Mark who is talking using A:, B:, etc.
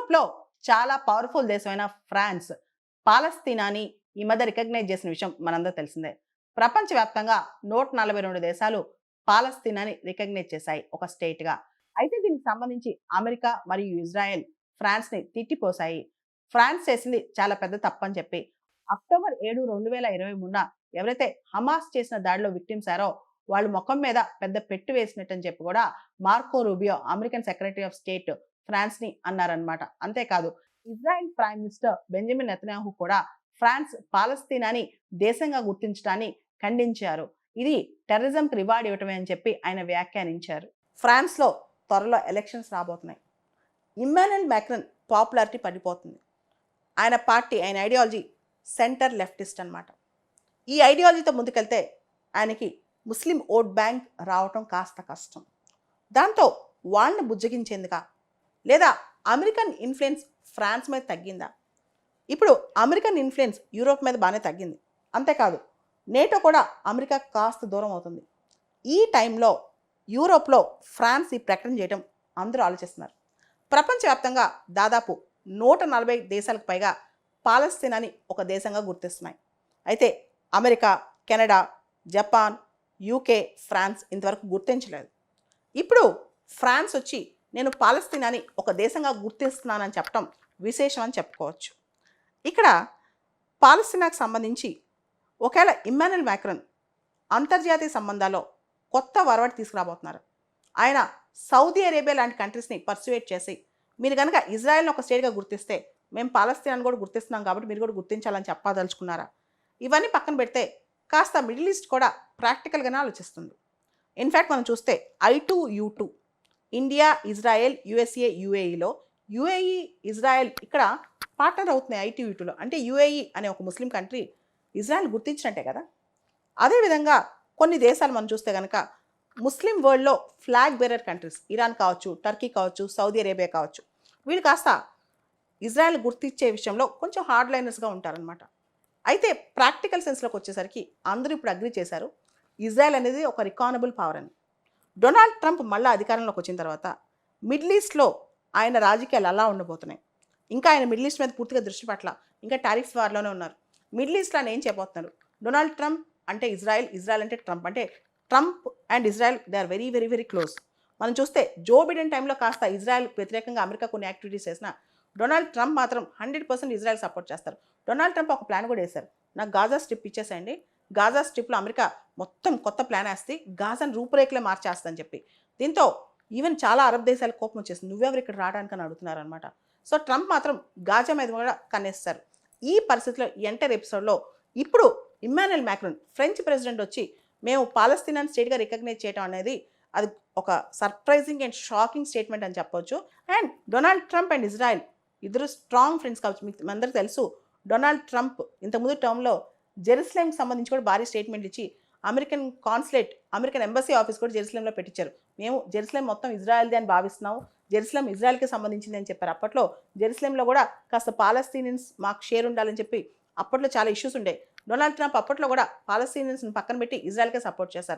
A: యూరోప్‌లో చాలా పవర్‌ఫుల్ దేశమైన ఫ్రాన్స్, పాలస్తీనాని ఈ మధ్య రికగ్నైజ్ చేసిన విషయం మనందరికీ తెలిసిందే. ప్రపంచవ్యాప్తంగా 142 దేశాలు పాలస్తీనాని రికగ్నైజ్ చేశాయి ఒక స్టేట్‌గా. అయితే దీనికి సంబంధించి అమెరికా మరియు ఇజ్రాయెల్ ఫ్రాన్స్‌ని తిట్టిపోశాయి. ఫ్రాన్స్ చేసింది చాలా పెద్ద తప్పని చెప్పి. అక్టోబర్ 7, 2023న ఎవరైతే హమాస్ చేసిన దాడిలో విక్టిమ్స్ అయ్యారో వాళ్ళు మొఖం మీద పెద్ద పెట్టు వేసినట్టని చెప్పి కూడా Marco Rubio American secretary of state ఫ్రాన్స్‌ని అన్నారనమాట. అంతేకాదు Israel prime minister Benjamin Netanyahu కూడా ఫ్రాన్స్ పాలస్తీనాని దేశంగా గుర్తించడాన్ని ఖండించారు. ఇది టెర్రరిజంకి రివార్డ్ ఇవ్వటమే అని చెప్పి ఆయన వ్యాఖ్యానించారు. ఫ్రాన్స్‌లో త్వరలో ఎలక్షన్స్ రాబోతున్నాయి. ఇమ్మాన్యుయల్ మ్యాక్రన్ పాపులారిటీ పడిపోతుంది. ఆయన పార్టీ, ఆయన ఐడియాలజీ సెంటర్ లెఫ్టిస్ట్ అన్నమాట. ఈ ఐడియాలజీతో ముందుకెళ్తే ఆయనకి ముస్లిం ఓట్ బ్యాంక్ రావటం కాస్త కష్టం. దాంతో వాళ్ళని బుజ్జగించేందుకా, లేదా అమెరికన్ ఇన్ఫ్లుయెన్స్ ఫ్రాన్స్ మీద తగ్గిందా? ఇప్పుడు అమెరికన్ ఇన్ఫ్లుయెన్స్ యూరోప్ మీద బాగానే తగ్గింది. అంతేకాదు నేటో కూడా అమెరికా కాస్త దూరం అవుతుంది. ఈ టైంలో యూరోప్లో ఫ్రాన్స్ ఈ ప్రకటన చేయడం అందరూ ఆలోచిస్తున్నారు. ప్రపంచవ్యాప్తంగా దాదాపు 140 దేశాలకు పైగా పాలస్తీనాని ఒక దేశంగా గుర్తిస్తున్నాయి. అయితే America, Canada, Japan, UK, France ఇంతవరకు గుర్తించలేదు. ఇప్పుడు ఫ్రాన్స్ వచ్చి నేను పాలస్తీనాని ఒక దేశంగా గుర్తిస్తున్నానని చెప్పడం విశేషం అని చెప్పుకోవచ్చు. ఇక్కడ పాలస్తీనాకు సంబంధించి ఒకవేళ ఇమ్మాన్యుయల్ మ్యాక్రన్ అంతర్జాతీయ సంబంధాల్లో కొత్త వరవడి తీసుకురాబోతున్నారు. ఆయన సౌదీ అరేబియా లాంటి కంట్రీస్ని పర్సువేట్ చేసి మీరు కనుక ఇజ్రాయెల్ని ఒక స్టేట్గా గుర్తిస్తే మేము పాలస్తీనాన్ని కూడా గుర్తిస్తున్నాం కాబట్టి మీరు కూడా గుర్తించాలని చెప్పదలుచుకున్నారా? ఇవన్నీ పక్కన పెడితే కాస్త మిడిల్ ఈస్ట్ కూడా ప్రాక్టికల్గానే ఆలోచిస్తుంది. ఇన్ఫ్యాక్ట్ మనం చూస్తే I2U2 ఇండియా, ఇజ్రాయెల్, యుఎస్ఏ, యుఏఈలో యుఏఈ, ఇజ్రాయెల్ ఇక్కడ పార్ట్నర్ అవుతున్నాయి I2U2లో. అంటే యుఏఈ అనే ఒక ముస్లిం కంట్రీ ఇజ్రాయెల్ గుర్తించినట్టే కదా. అదేవిధంగా కొన్ని దేశాలు మనం చూస్తే కనుక ముస్లిం వరల్డ్లో ఫ్లాగ్ బేరర్ కంట్రీస్ ఇరాన్ కావచ్చు, టర్కీ కావచ్చు, సౌదీ అరేబియా కావచ్చు, వీళ్ళు కాస్త ఇజ్రాయెల్ గుర్తించే విషయంలో కొంచెం హార్డ్ లైనర్స్గా ఉంటారనమాట. అయితే ప్రాక్టికల్ సెన్స్లోకి వచ్చేసరికి అందరూ ఇప్పుడు అగ్రీ చేశారు ఇజ్రాయెల్ అనేది ఒక రికానబుల్ పవర్ అని. డొనాల్డ్ ట్రంప్ మళ్ళీ అధికారంలోకి వచ్చిన తర్వాత మిడిల్ ఈస్ట్లో ఆయన రాజకీయాలు అలా ఉండబోతున్నాయి. ఇంకా ఆయన మిడిల్ ఈస్ట్ మీద పూర్తిగా దృష్టి పట్ల ఇంకా టారిఫ్స్ వార్లోనే ఉన్నారు. మిడిల్ ఈస్ట్లో ఆయన ఏం చేయబోతున్నారు? డొనాల్డ్ ట్రంప్ అంటే ఇజ్రాయెల్, ఇజ్రాయెల్ అంటే ట్రంప్. అంటే Trump and Israel they are very very very close. మనం చూస్తే జో బిడెన్ టైంలో కాస్త ఇజ్రాయెల్ వ్యతిరేకంగా అమెరికా కొన్ని యాక్టివిటీస్ చేసిన డొనాల్డ్ ట్రంప్ మాత్రం 100% ఇజ్రాయెల్ సపోర్ట్ చేస్తారు. డొనాల్డ్ ట్రంప్ ఒక ప్లాన్ కూడా వేశారు, నాకు గాజా స్ట్రిప్ ఇచ్చేసేయండి, గాజా స్ట్రిప్లో అమెరికా మొత్తం కొత్త ప్లాన్ వేస్తే గాజాను రూపురేఖలే మార్చేస్తుందని చెప్పి. దీంతో ఈవెన్ చాలా అరబ్ దేశాలు కోపం వచ్చేసింది, నువ్వెవరు ఇక్కడ రావడానికని అడుగుతున్నారు అనమాట. సో ట్రంప్ మాత్రం గాజా మీద కూడా కన్నేస్తారు. ఈ పరిస్థితిలో ఎంటర్ ఎపిసోడ్లో ఇప్పుడు ఇమ్మాన్యుయల్ మ్యాక్రన్ ఫ్రెంచ్ ప్రెసిడెంట్ వచ్చి మేము పాలస్తీనాని స్టేట్గా రికగ్నైజ్ చేయడం అనేది అది ఒక సర్ప్రైజింగ్ అండ్ షాకింగ్ స్టేట్మెంట్ అని చెప్పొచ్చు. And Donald Trump and Israel ఇద్దరు స్ట్రాంగ్ ఫ్రెండ్స్ కావచ్చు. మీకు అందరికీ తెలుసు డొనాల్డ్ ట్రంప్ ఇంతకుముందు టర్మ్లో జెరూసలేంకి సంబంధించి కూడా భారీ స్టేట్మెంట్ ఇచ్చి American consulate, American embassy office కూడా జెరూసలేంలో పెట్టించారు. మేము జెరూసలేం మొత్తం ఇజ్రాయెల్ది అని భావిస్తున్నాము, జెరూసలేం ఇజ్రాయెల్కి సంబంధించింది అని చెప్పారు. అప్పట్లో జెరూసలేంలో కూడా కాస్త పాలస్తీనియన్స్ మాకు షేర్ ఉండాలని చెప్పి అప్పట్లో చాలా ఇష్యూస్ ఉండే. డొనాల్డ్ ట్రంప్ అప్పట్లో కూడా పాలస్తీనియన్స్ని పక్కన పెట్టి ఇజ్రాయెల్కే సపోర్ట్ చేశారు.